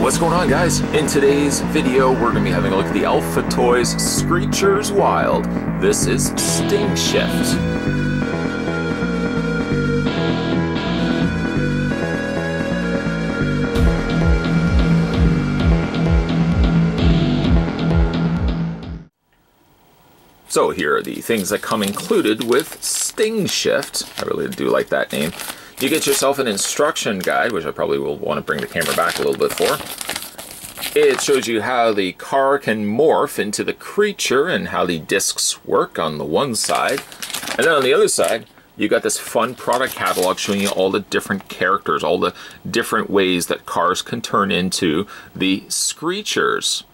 What's going on, guys? In today's video, we're going to be having a look at the Alpha Toys Screechers Wild. This is Stingshift. So here are the things that come included with Stingshift. I really do like that name. You get yourself an instruction guide, which I probably will want to bring the camera back a little bit for. It shows you how the car can morph into the creature and how the discs work on the one side. And then on the other side, you got this fun product catalog showing you all the different characters, all the different ways that cars can turn into the Screechers.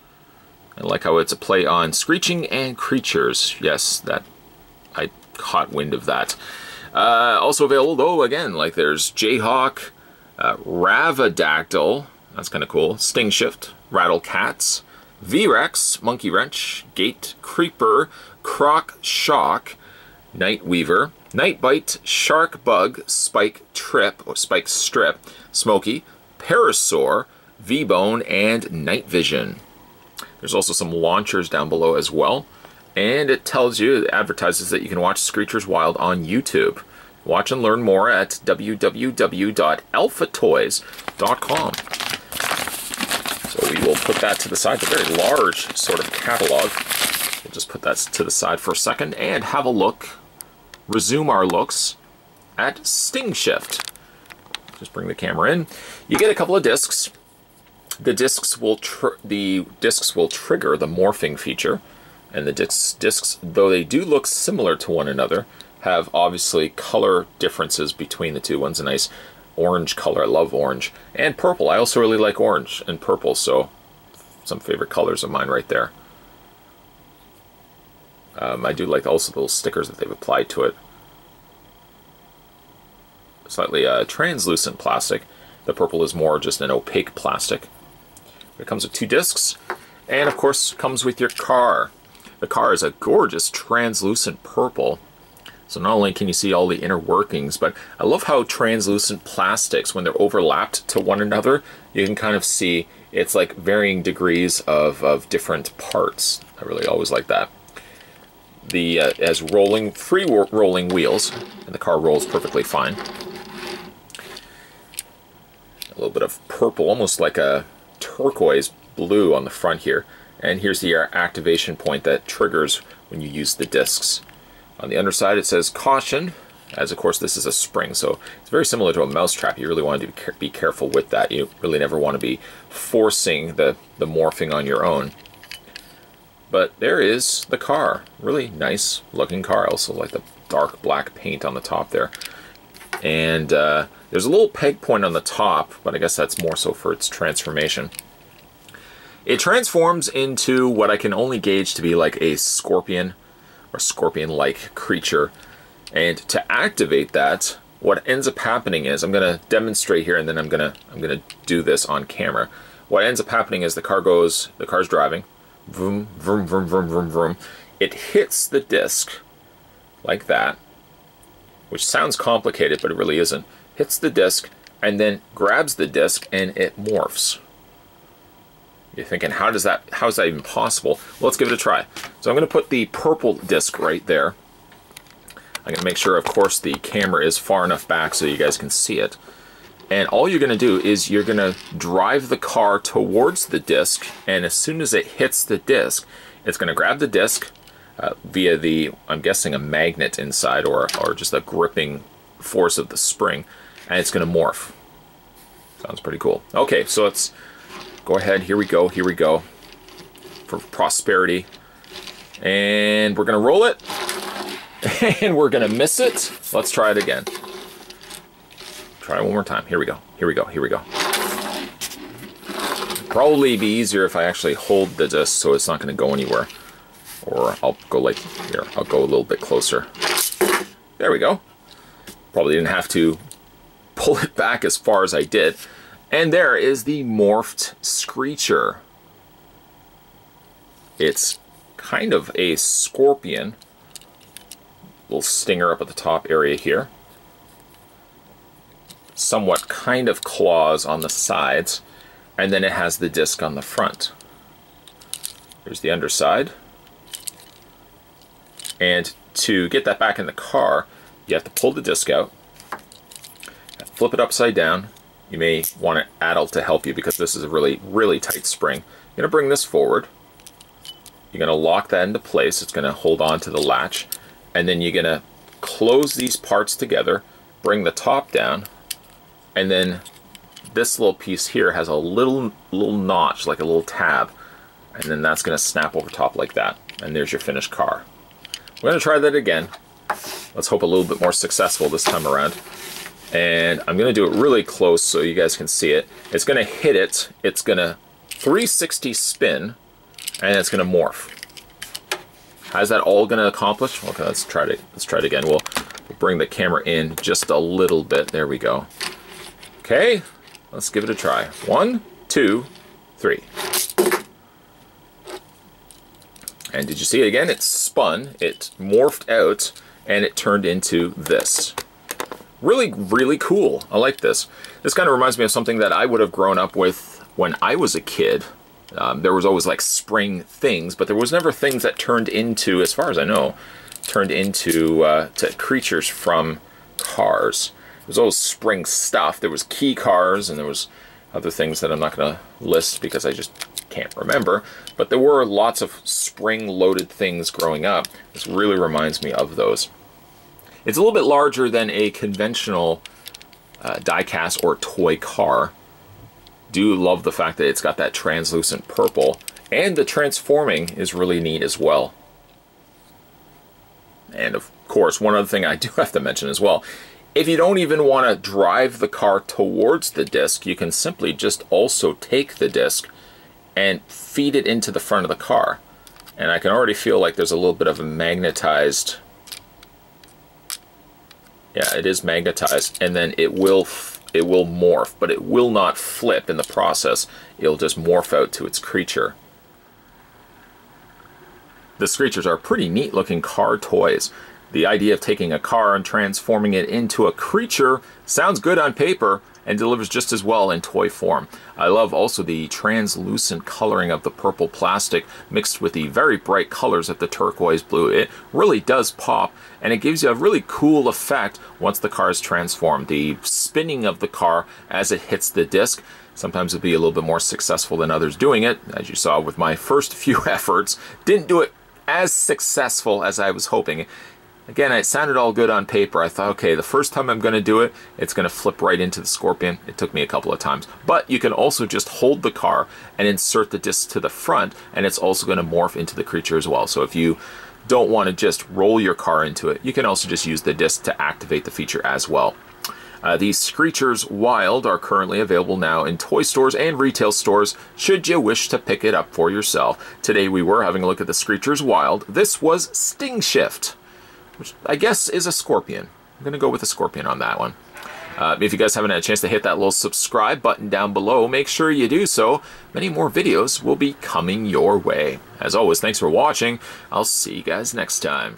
I like how it's a play on screeching and creatures. Yes, that I caught wind of that. Also available, though, again, like there's Jayhawk, Ravidactyl, that's kind of cool, Stingshift, Rattle Cats, V-Rex, Monkey Wrench, Gate, Creeper, Croc Shock, Nightweaver, Nightbite, Shark Bug, Spike Trip, or Spike Strip, Smokey, Parasaur, V-Bone, and Night Vision. There's also some launchers down below as well. And it tells you, it advertises that you can watch Screechers Wild on YouTube. Watch and learn more at www.alphatoys.com. So we will put that to the side. It's a very large sort of catalog. We'll just put that to the side for a second and have a look, resume our looks at Stingshift. Just bring the camera in. You get a couple of discs. The discs will trigger the morphing feature. And the discs, though they do look similar to one another, have obviously color differences between the two. One's a nice orange color. I love orange. And purple. I also really like orange and purple, so some favorite colors of mine right there. I do like also the little stickers that they've applied to it. Slightly translucent plastic. The purple is more just an opaque plastic. It comes with two discs, and of course comes with your car. The car is a gorgeous translucent purple. So not only can you see all the inner workings, but I love how translucent plastics, when they're overlapped to one another, you can kind of see it's like varying degrees of different parts. I really always like that. The has free rolling wheels, and the car rolls perfectly fine. A little bit of purple, almost like a turquoise blue on the front here. And here's the activation point that triggers when you use the discs. On the underside it says caution, as of course this is a spring, so it's very similar to a mousetrap. You really want to be careful with that. You really never want to be forcing the morphing on your own. But there is the car. Really nice looking car. I also like the dark black paint on the top there. And there's a little peg point on the top, but I guess that's more so for its transformation. It transforms into what I can only gauge to be like a scorpion or scorpion-like creature. And to activate that, what ends up happening is, I'm going to demonstrate here and then I'm going to do this on camera. What ends up happening is the car's driving, vroom, vroom, vroom, vroom, vroom, vroom. It hits the disc like that, which sounds complicated, but it really isn't. Hits the disc and then grabs the disc and it morphs. You're thinking, how is that even possible? Well, let's give it a try. So I'm going to put the purple disc right there. I'm going to make sure, of course, the camera is far enough back so you guys can see it. And all you're going to do is you're going to drive the car towards the disc, and as soon as it hits the disc, it's going to grab the disc via the, I'm guessing, a magnet inside or just a gripping force of the spring, and it's going to morph. Sounds pretty cool. Okay, so let's go ahead. Here we go for prosperity, and we're gonna roll it and we're gonna miss it. Let's try it again. Try it one more time. Here we go. Probably be easier if I actually hold the disc so it's not going to go anywhere, or I'll go like here. I'll go a little bit closer. There we go. Probably didn't have to pull it back as far as I did. And there is the Morphed Screecher. It's kind of a scorpion. Little stinger up at the top area here. somewhat kind of claws on the sides, and then it has the disc on the front. Here's the underside. And to get that back in the car, you have to pull the disc out, flip it upside down. You may want an adult to help you because this is a really, really tight spring. You're going to bring this forward. You're going to lock that into place. It's going to hold on to the latch. And then you're going to close these parts together, bring the top down, and then this little piece here has a little notch, like a little tab. And then that's going to snap over top like that. And there's your finished car. We're going to try that again. Let's hope a little bit more successful this time around. And I'm going to do it really close so you guys can see it. It's going to hit it. It's going to 360 spin, and it's going to morph. How's that all going to accomplish? Okay, let's try it again. We'll bring the camera in just a little bit. There we go. Okay, let's give it a try. 1, 2, 3. And did you see it again? It spun, it morphed out, and it turned into this. Really, really cool. I like this. This kind of reminds me of something that I would have grown up with when I was a kid. There was always like spring things, but there was never things that turned into, as far as I know, turned into to creatures from cars. There was always spring stuff. There was key cars, and there was other things that I'm not going to list because I just can't remember. But there were lots of spring-loaded things growing up. This really reminds me of those. It's a little bit larger than a conventional die-cast or toy car. Do love the fact that it's got that translucent purple, and the transforming is really neat as well. And of course, one other thing I do have to mention as well, if you don't even want to drive the car towards the disc, you can simply just also take the disc and feed it into the front of the car. And I can already feel like there's a little bit of a magnetized... Yeah, it is magnetized, and then it will morph, but it will not flip in the process. It'll just morph out to its creature. The Screechers are pretty neat looking car toys. The idea of taking a car and transforming it into a creature sounds good on paper and delivers just as well in toy form. I love also the translucent coloring of the purple plastic mixed with the very bright colors of the turquoise blue. It really does pop, and it gives you a really cool effect once the car is transformed. The spinning of the car as it hits the disc, sometimes it'll be a little bit more successful than others doing it. As you saw with my first few efforts, didn't do it as successful as I was hoping. Again, it sounded all good on paper. I thought, okay, the first time I'm going to do it, it's going to flip right into the scorpion. It took me a couple of times. But you can also just hold the car and insert the disc to the front, and it's also going to morph into the creature as well. So if you don't want to just roll your car into it, you can also just use the disc to activate the feature as well. These Screechers Wild are currently available now in toy stores and retail stores should you wish to pick it up for yourself. Today we were having a look at the Screechers Wild. This was Stingshift, which I guess is a scorpion. I'm going to go with a scorpion on that one. If you guys haven't had a chance to hit that little subscribe button down below, make sure you do so. Many more videos will be coming your way. As always, thanks for watching. I'll see you guys next time.